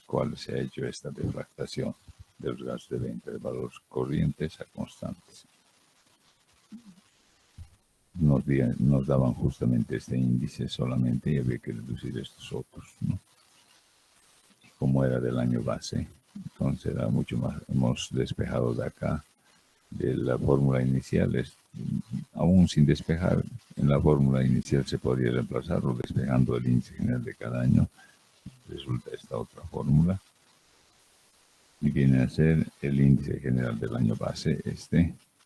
cuales se ha hecho esta deflactación de los gastos de venta de valores corrientes a constantes. Nos daban justamente este índice solamente y había que reducir estos otros, ¿no? Y como era del año base, entonces era mucho más, hemos despejado de acá de la fórmula inicial, aún sin despejar, en la fórmula inicial se podría reemplazarlo despejando el índice general de cada año. Resulta esta otra fórmula y viene a ser el índice general del año base,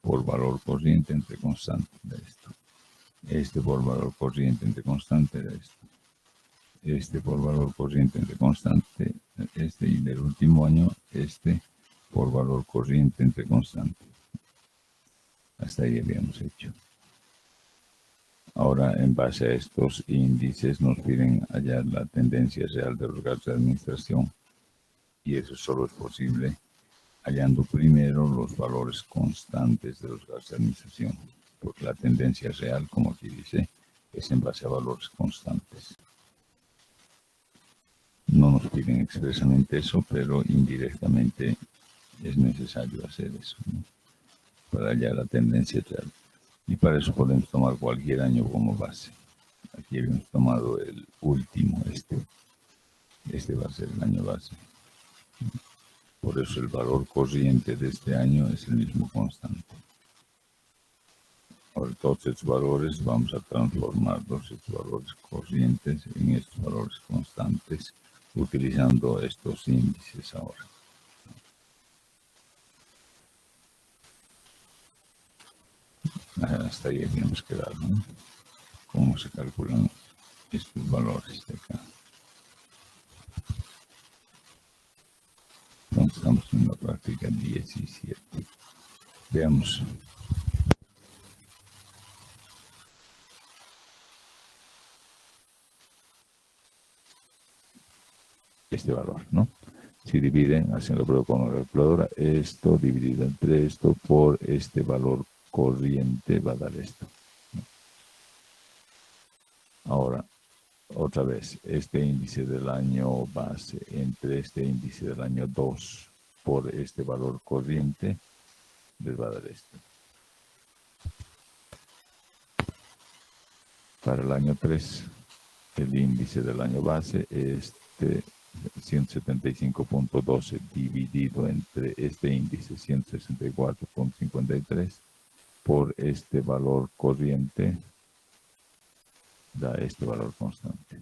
por valor corriente entre constante de esto, por valor corriente entre constante de esto, por valor corriente entre constante, y del último año, por valor corriente entre constante. Hasta ahí habíamos hecho. Ahora, en base a estos índices, nos piden hallar la tendencia real de los gastos de administración, y eso solo es posible hallando primero los valores constantes de los gastos de administración, porque la tendencia real, como aquí dice, es en base a valores constantes. No nos piden expresamente eso, pero indirectamente es necesario hacer eso, ¿no? Para hallar la tendencia real. Y para eso podemos tomar cualquier año como base. Aquí hemos tomado el último, este va a ser el año base. Por eso el valor corriente de este año es el mismo constante. Ahora todos estos valores vamos a transformarlos, estos valores corrientes, en estos valores constantes, utilizando estos índices ahora. Hasta ahí habíamos quedado, ¿no? ¿Cómo se calculan estos valores de acá? Entonces estamos en la práctica 17. Veamos. Este valor, ¿no? Si dividen, haciendo prueba con la calculadora, esto dividido entre esto por este valor corriente va a dar esto, ¿no? Ahora, otra vez, este índice del año base entre este índice del año 2 por este valor corriente les va a dar esto. Para el año 3, el índice del año base, 175.12 dividido entre este índice 164.53 por este valor corriente da este valor constante.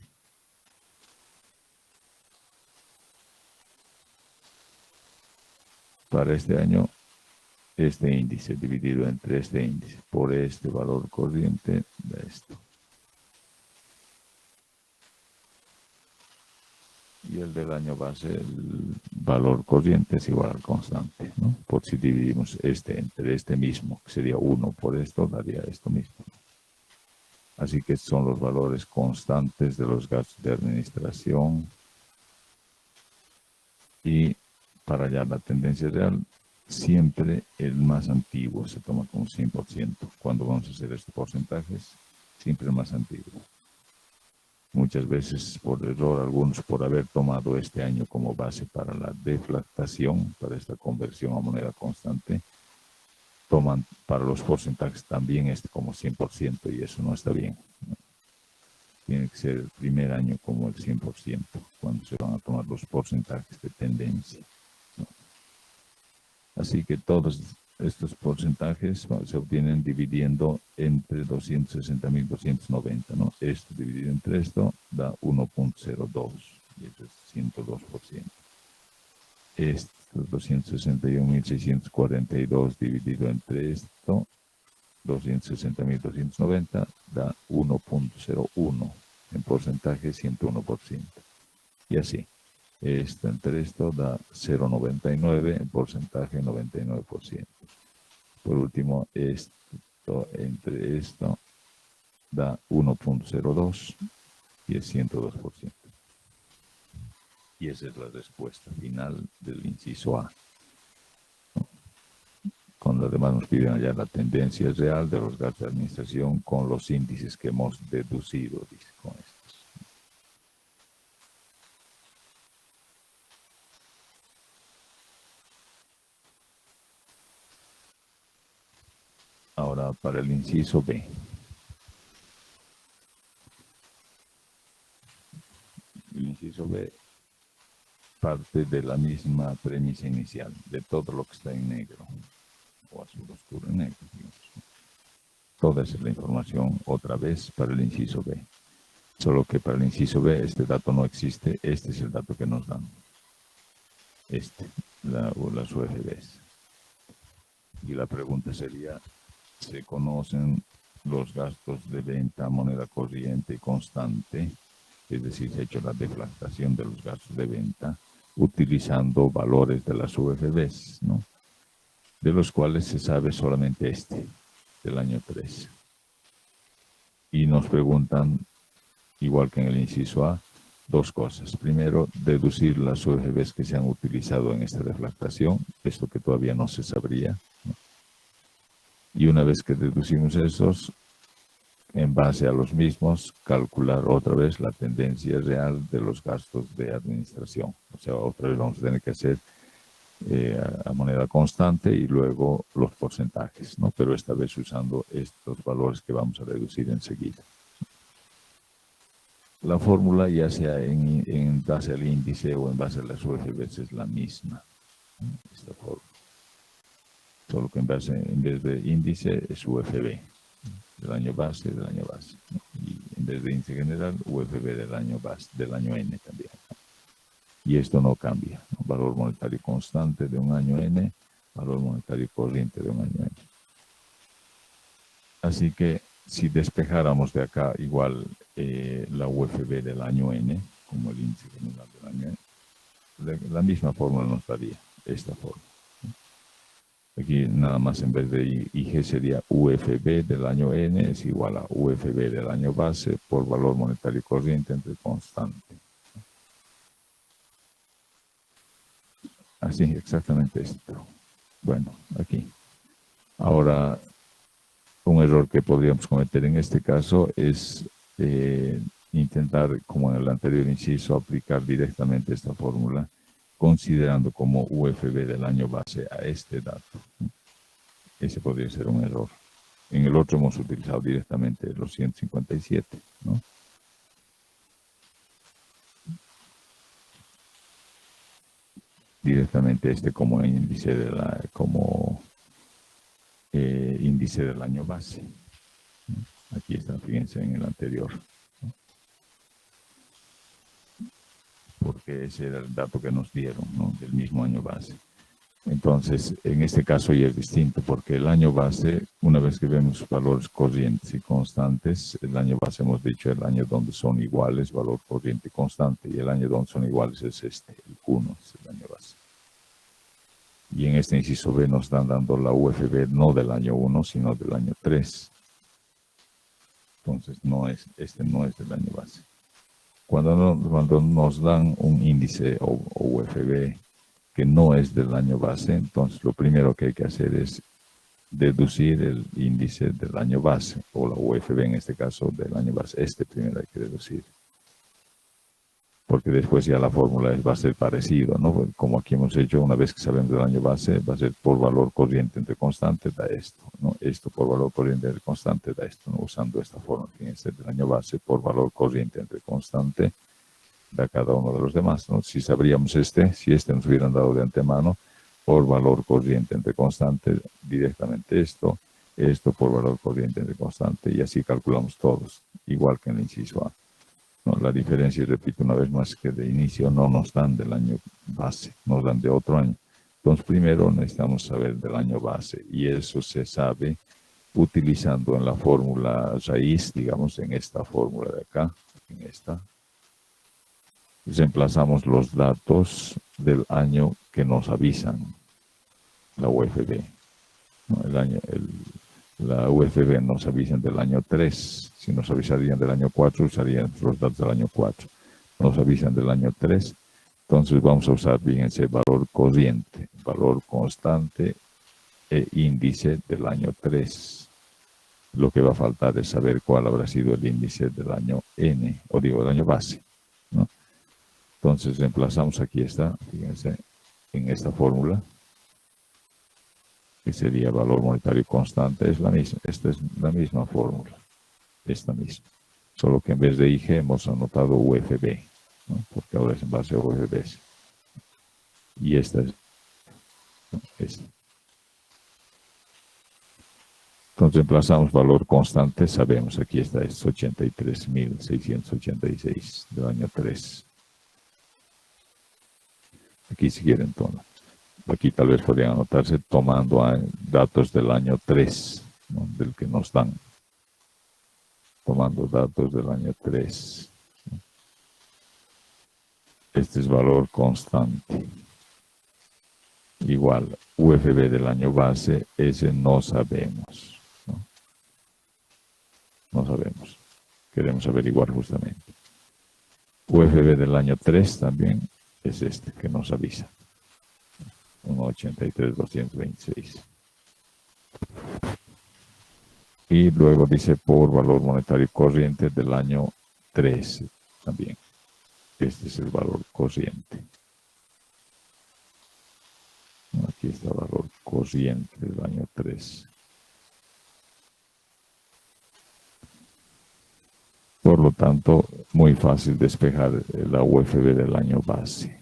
Para este año, este índice dividido entre este índice por este valor corriente da esto. Y el del año base, el valor corriente es igual al constante, ¿no? Por si dividimos entre este mismo, que sería 1 por esto, daría esto mismo. Así que son los valores constantes de los gastos de administración. Y para hallar la tendencia real, siempre el más antiguo se toma como 100%. Cuando vamos a hacer estos porcentajes, siempre el más antiguo. Muchas veces por error, algunos por haber tomado este año como base para la deflactación, para esta conversión a moneda constante, toman para los porcentajes también como 100% y eso no está bien, ¿no? Tiene que ser el primer año como el 100% cuando se van a tomar los porcentajes de tendencia, ¿no? Así que todos estos porcentajes se obtienen dividiendo entre 260.290, ¿no? Esto dividido entre esto da 1.02 y eso es 102%. Estos 261.642 dividido entre esto, 260.290 da 1.01, en porcentaje 101%. Y así, esto entre esto da 0.99, en porcentaje 99%. Por último, esto entre esto da 1.02 y es 102%. Y esa es la respuesta final del inciso A. Con lo demás nos piden hallar la tendencia real de los gastos de administración con los índices que hemos deducido, dice, con estos. Ahora, para el inciso B. El inciso B parte de la misma premisa inicial, de todo lo que está en negro, o azul oscuro en negro, digamos. Toda esa es la información otra vez para el inciso B. Solo que para el inciso B este dato no existe, este es el dato que nos dan. Las UFBs. Y la pregunta sería, ¿se conocen los gastos de venta a moneda corriente constante? Es decir, se ha hecho la deflactación de los gastos de venta utilizando valores de las UFBs, ¿no? De los cuales se sabe solamente del año 3. Y nos preguntan, igual que en el inciso A, dos cosas. Primero, deducir las UFBs que se han utilizado en esta deflactación, esto que todavía no se sabría, ¿no? Y una vez que deducimos esos, en base a los mismos, calcular otra vez la tendencia real de los gastos de administración. O sea, otra vez vamos a tener que hacer a moneda constante y luego los porcentajes, ¿no? Pero esta vez usando estos valores que vamos a reducir enseguida. La fórmula, ya sea en base al índice o en base a las UFBs, es la misma, ¿no? Esta fórmula. Solo que en vez de índice es UFB, del año base, ¿no? Y en vez de índice general, UFB del año base, del año N también. Y esto no cambia, ¿no? Valor monetario constante de un año N, valor monetario corriente de un año N. Así que si despejáramos de acá igual la UFB del año N, como el índice general del año N, la misma fórmula nos daría esta fórmula. Aquí nada más en vez de IG sería UFB del año N es igual a UFB del año base por valor monetario corriente entre constante. Así, exactamente esto. Bueno, aquí. Ahora, un error que podríamos cometer en este caso es intentar, como en el anterior inciso, aplicar directamente esta fórmula, considerando como UFB del año base a este dato. Ese podría ser un error. En el otro hemos utilizado directamente los 157, ¿no? Directamente como índice índice del año base. Aquí está, fíjense en el anterior, ¿no? Porque ese era el dato que nos dieron, ¿no? Del mismo año base. Entonces, en este caso ya es distinto, porque el año base, una vez que vemos valores corrientes y constantes, el año base hemos dicho el año donde son iguales, valor corriente y constante, y el año donde son iguales es el 1, es el año base. Y en este inciso B nos están dando la UFB no del año 1, sino del año 3. Entonces, este no es del año base. Cuando nos dan un índice o UFB que no es del año base, entonces lo primero que hay que hacer es deducir el índice del año base, o la UFB en este caso del año base. Primero hay que deducir. Porque después ya la fórmula va a ser parecido, ¿no? Como aquí hemos hecho, una vez que sabemos del año base, va a ser por valor corriente entre constante da esto, ¿no? Esto por valor corriente entre constante da esto, ¿no? Usando esta fórmula, fíjense, del año base por valor corriente entre constante da cada uno de los demás, ¿no? Si sabríamos si nos hubieran dado de antemano, por valor corriente entre constante, directamente esto por valor corriente entre constante, y así calculamos todos, igual que en el inciso A. No, la diferencia, y repito una vez más, que de inicio no nos dan del año base, nos dan de otro año. Entonces, primero necesitamos saber del año base, y eso se sabe utilizando en la fórmula raíz, digamos, en esta fórmula de acá, en esta. Reemplazamos los datos del año que nos avisan, la UFB. ¿No? La UFB nos avisan del año 3. Si nos avisarían del año 4, usarían los datos del año 4. Nos avisan del año 3. Entonces vamos a usar, fíjense, valor corriente, valor constante e índice del año 3. Lo que va a faltar es saber cuál habrá sido el índice del año N, o digo, del año base, ¿no? Entonces reemplazamos, aquí está, fíjense, en esta fórmula. que sería valor monetario constante, es la misma. Esta es la misma fórmula, esta misma. Solo que en vez de IG hemos anotado UFB, ¿no? Porque ahora es en base a UFBs. Y esta es esta. Entonces reemplazamos valor constante, sabemos, aquí está, es 83.686 del año 3. Aquí si quieren, aquí tal vez podrían anotarse tomando datos del año 3, ¿no? Del que nos dan. Tomando datos del año 3. Este es valor constante. Igual, UFB del año base, ese no sabemos. No sabemos. Queremos averiguar justamente. UFB del año 3 también es este que nos avisa. 1.83.226. Y luego dice por valor monetario corriente del año 13 también. Este es el valor corriente. Aquí está el valor corriente del año 3. Por lo tanto, muy fácil despejar la UFB del año base,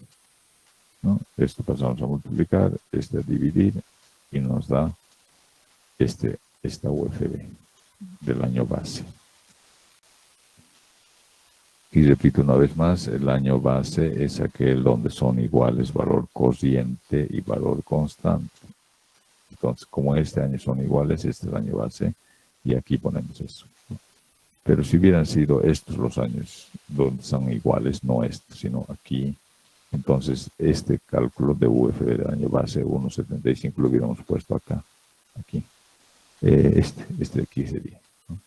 ¿no? Esto pasamos a multiplicar, a dividir, y nos da esta UFB del año base. Y repito una vez más, el año base es aquel donde son iguales valor corriente y valor constante. Entonces, como este año son iguales, este es el año base, y aquí ponemos eso. Pero si hubieran sido estos los años donde son iguales, no estos, sino aquí, entonces este cálculo de UFB del año base 1.75 lo hubiéramos puesto acá, aquí. Este de aquí sería, ¿no?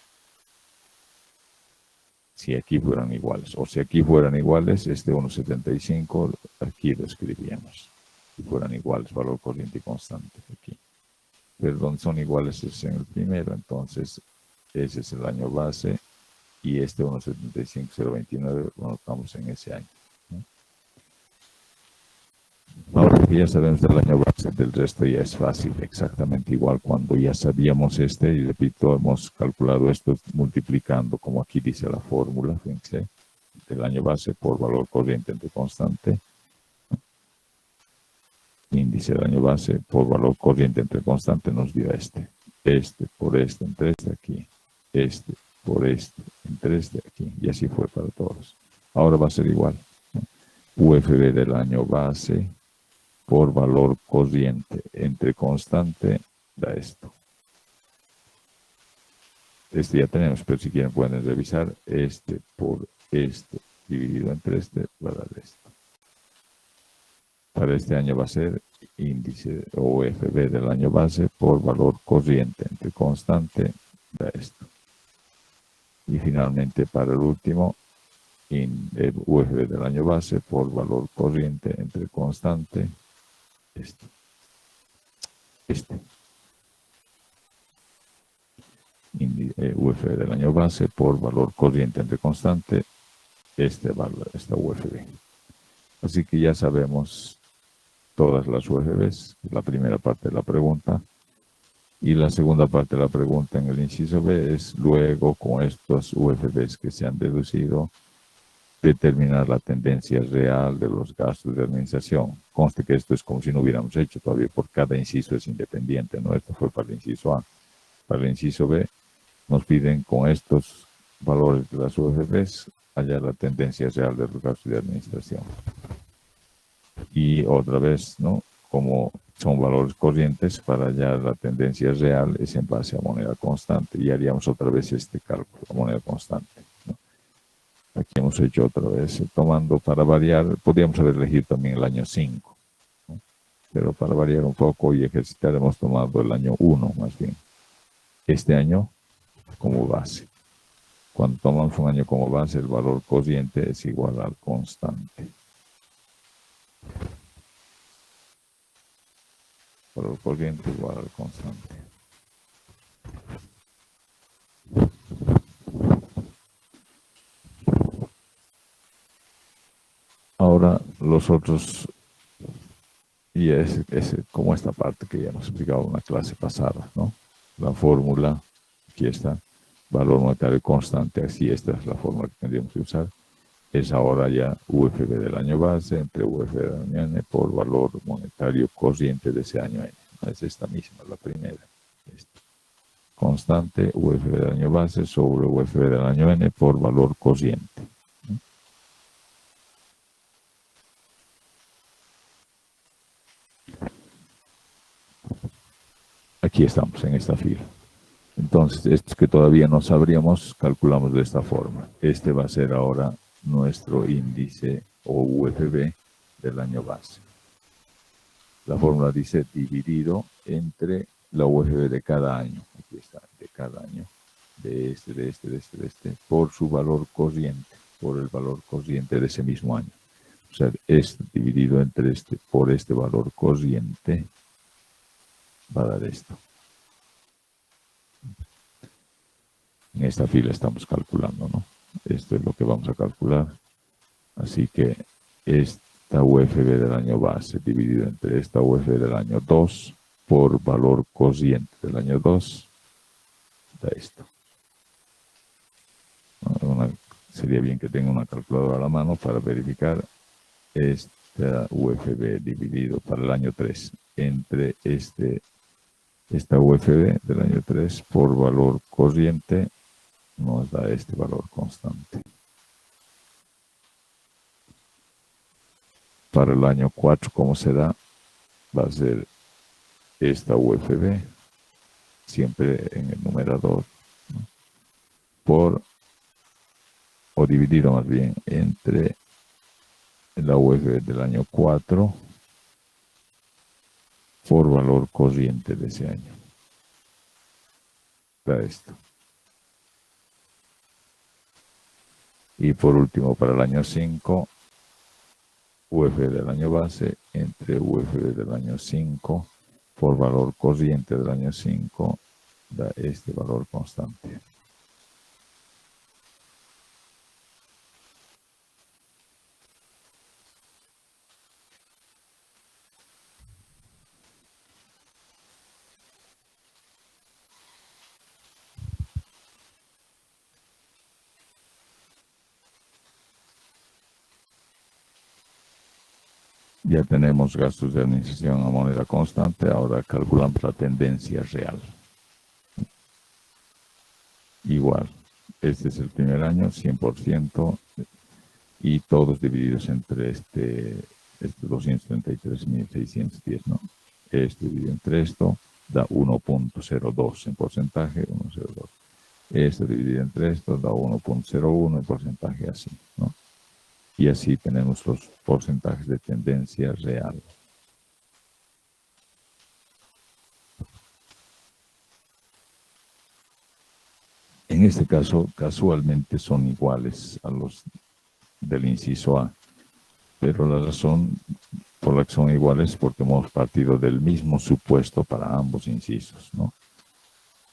Si aquí fueran iguales, o si aquí fueran iguales, este 1.75 aquí lo escribiríamos. Si fueran iguales, valor corriente y constante, aquí. Pero donde son iguales es en el primero, entonces ese es el año base. Y este 1.75.029 lo anotamos en ese año, ¿no? Ahora que ya sabemos del año base, del resto ya es fácil, exactamente igual cuando ya sabíamos este, y repito, hemos calculado esto multiplicando, como aquí dice la fórmula, fíjense, del año base por valor corriente entre constante, índice del año base por valor corriente entre constante nos dio este por este entre este aquí, por este entre este aquí, y así fue para todos. Ahora va a ser igual, ¿no? UFB del año base por valor corriente entre constante da esto. Este ya tenemos, pero si quieren pueden revisar por este dividido entre este va a dar esto. Para este año va a ser índice o UFB del año base por valor corriente entre constante da esto. Y finalmente para el último, el UFB del año base por valor corriente entre constante, UFB del año base por valor corriente entre constante, esta UFB. Así que ya sabemos todas las UFBs, la primera parte de la pregunta. Y la segunda parte de la pregunta en el inciso B es luego, con estos UFBs que se han deducido, determinar la tendencia real de los gastos de administración. Conste que esto es como si no hubiéramos hecho todavía, por cada inciso es independiente, ¿no? Esto fue para el inciso A. Para el inciso B nos piden con estos valores de las UFBs hallar la tendencia real de los gastos de administración. Y otra vez, ¿no? Como son valores corrientes, para hallar la tendencia real es en base a moneda constante. Y haríamos otra vez este cálculo, a moneda constante, ¿no? Aquí hemos hecho otra vez, tomando para variar, podríamos haber elegido también el año 5, ¿no? Pero para variar un poco y ejercitar hemos tomado el año 1 más bien. Este año como base. Cuando tomamos un año como base, el valor corriente es igual al constante. Valor corriente igual al constante. Ahora los otros Y es como esta parte que ya hemos explicado en la clase pasada, ¿no? La fórmula, aquí está, valor monetario constante, así esta es la fórmula que tendríamos que usar. Es ahora ya UFB del año base entre UFB del año N por valor monetario corriente de ese año N. Es esta misma, la primera. Esta. Constante UFB del año base sobre UFB del año N por valor corriente. Aquí estamos en esta fila. Entonces, estos que todavía no sabríamos, calculamos de esta forma. Este va a ser ahora nuestro índice o UFB del año base. La fórmula dice dividido entre la UFB de cada año. Aquí está, de cada año. De este, por su valor corriente, por el valor corriente de ese mismo año. O sea, este dividido entre este, por este valor corriente, va a dar esto. En esta fila estamos calculando, ¿no? Esto es lo que vamos a calcular. Así que esta UFB del año base dividido entre esta UFB del año 2 por valor corriente del año 2 da esto. Sería bien que tenga una calculadora a la mano para verificar esta UFB dividido para el año 3 entre esta UFB del año 3 por valor corriente nos da este valor constante. Para el año 4, ¿cómo será? Va a ser esta UFB, siempre en el numerador, ¿no? Por, o dividido más bien, entre la UFB del año 4 por valor corriente de ese año. Da esto. Y por último, para el año 5, UFB del año base entre UFB del año 5 por valor corriente del año 5 da este valor constante. Ya tenemos gastos de administración a moneda constante, ahora calculamos la tendencia real. Igual, este es el primer año, 100%, y todos divididos entre este 233.610, ¿no? Esto dividido entre esto da 1.02 en porcentaje, 1.02. Esto dividido entre esto da 1.01 en porcentaje, así, ¿no? Y así tenemos los porcentajes de tendencia real. En este caso, casualmente son iguales a los del inciso A, pero la razón por la que son iguales es porque hemos partido del mismo supuesto para ambos incisos, ¿no?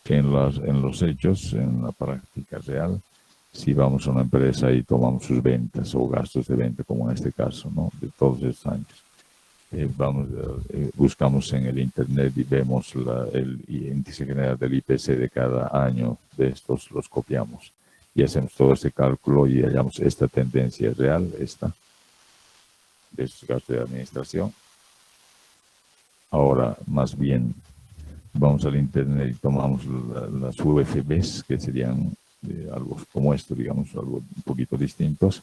En los hechos, en la práctica real, si vamos a una empresa y tomamos sus ventas o gastos de venta, como en este caso, ¿no? De todos estos años, buscamos en el internet y vemos el índice general del IPC de cada año de estos, los copiamos y hacemos todo ese cálculo y hallamos esta tendencia real, esta, de estos gastos de administración. Ahora, más bien, vamos al internet y tomamos las UFBs, que serían algo como esto, digamos, algo un poquito distintos,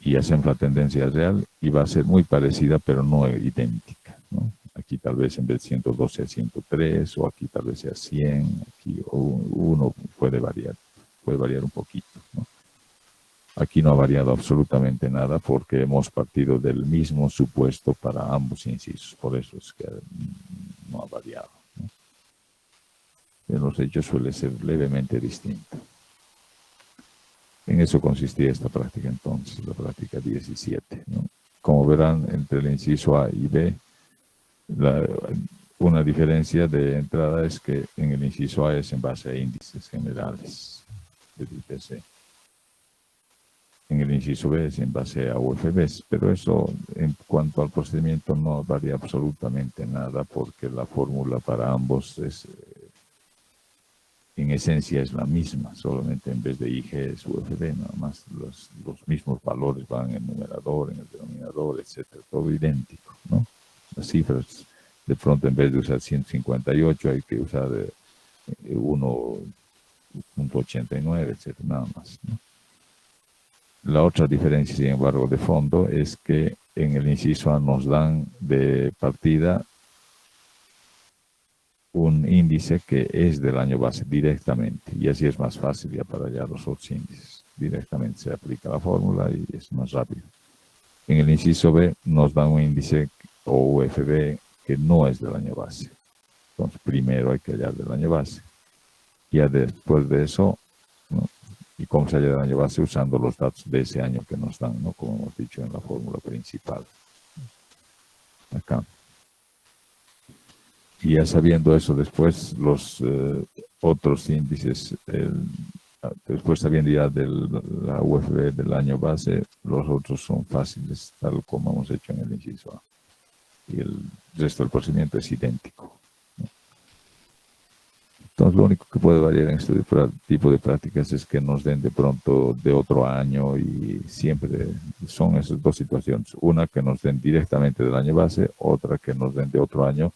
y hacemos la tendencia real y va a ser muy parecida, pero no idéntica, ¿no? Aquí tal vez en vez de 112 a 103, o aquí tal vez sea 100, aquí uno puede variar un poquito, ¿no? Aquí no ha variado absolutamente nada porque hemos partido del mismo supuesto para ambos incisos, por eso es que no ha variado, ¿no? En los hechos suele ser levemente distinto. En eso consistía esta práctica entonces, la práctica 17, ¿no? Como verán, entre el inciso A y B, una diferencia de entrada es que en el inciso A es en base a índices generales del IPC. En el inciso B es en base a UFBs, pero eso en cuanto al procedimiento no varía absolutamente nada porque la fórmula para ambos es, en esencia es la misma, solamente en vez de IG es UFB, nada más los mismos valores van en el numerador, en el denominador, etcétera, todo idéntico, ¿no? Las cifras, de pronto en vez de usar 158 hay que usar 1.89, etcétera, nada más, ¿no? La otra diferencia, sin embargo, de fondo es que en el inciso A nos dan de partida un índice que es del año base directamente, y así es más fácil ya para hallar los otros índices. Directamente se aplica la fórmula y es más rápido. En el inciso B nos dan un índice o UFB que no es del año base. Entonces primero hay que hallar del año base. Ya después de eso, ¿no? Y cómo se halla del año base usando los datos de ese año que nos dan, ¿no? Como hemos dicho en la fórmula principal. Acá. Y ya sabiendo eso, después los otros índices, después sabiendo ya de la UFB del año base, los otros son fáciles, tal como hemos hecho en el inciso A. Y el resto del procedimiento es idéntico, ¿no? Entonces, lo único que puede variar en este tipo de prácticas es que nos den de pronto de otro año, y siempre son esas dos situaciones. Una, que nos den directamente del año base, otra que nos den de otro año,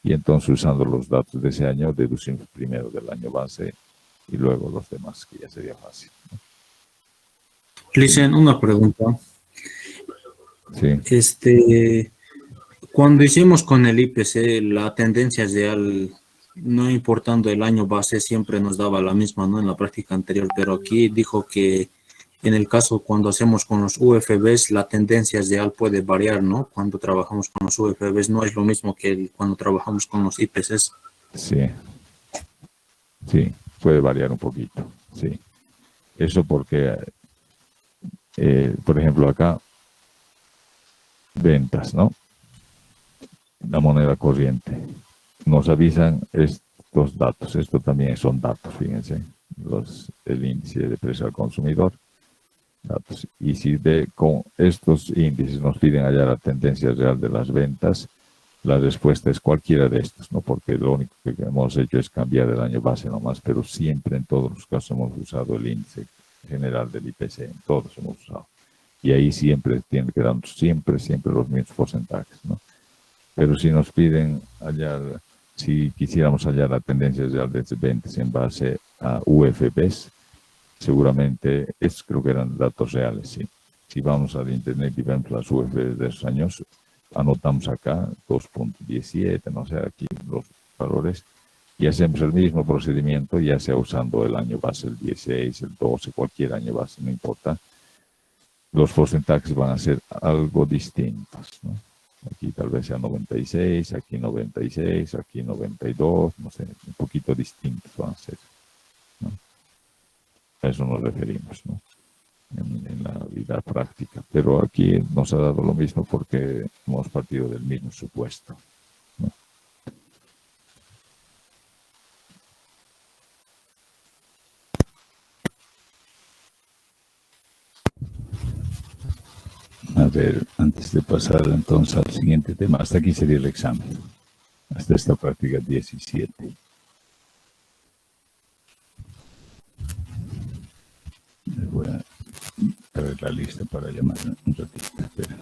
y entonces usando los datos de ese año deducimos primero del año base y luego los demás, que ya sería fácil, ¿no? Licen, una pregunta. Sí. Cuando hicimos con el IPC, la tendencia real, no importando el año base, siempre nos daba la misma, ¿no? En la práctica anterior, pero aquí dijo que en el caso cuando hacemos con los UFBs, la tendencia real puede variar, ¿no? Cuando trabajamos con los UFBs no es lo mismo que cuando trabajamos con los IPCs. Sí, sí, puede variar un poquito, sí. Eso porque, por ejemplo, acá, ventas, ¿no? La moneda corriente. Nos avisan estos datos, esto también son datos, fíjense, el índice de precio al consumidor, datos. Y si con estos índices nos piden hallar la tendencia real de las ventas, la respuesta es cualquiera de estos, ¿no? Porque lo único que hemos hecho es cambiar el año base nomás, pero siempre en todos los casos hemos usado el índice general del IPC, en todos hemos usado. Y ahí siempre tienen que darnos siempre los mismos porcentajes, ¿no? Pero si nos piden hallar, si quisiéramos hallar la tendencia real de ventas en base a UFBs, seguramente, creo que eran datos reales, sí. Si vamos al internet y vemos las UFBs de esos años, anotamos acá 2.17, no sé, aquí los valores, y hacemos el mismo procedimiento, ya sea usando el año base, el 16, el 12, cualquier año base, no importa. Los porcentajes van a ser algo distintos, ¿no? Aquí tal vez sea 96, aquí 96, aquí 92, no sé, un poquito distintos van a ser, ¿no? A eso nos referimos, ¿no? En la vida práctica. Pero aquí nos ha dado lo mismo porque hemos partido del mismo supuesto, ¿no? A ver, antes de pasar entonces al siguiente tema, hasta aquí sería el examen, hasta esta práctica 17. Voy a traer la lista para llamar un ratito. Espera.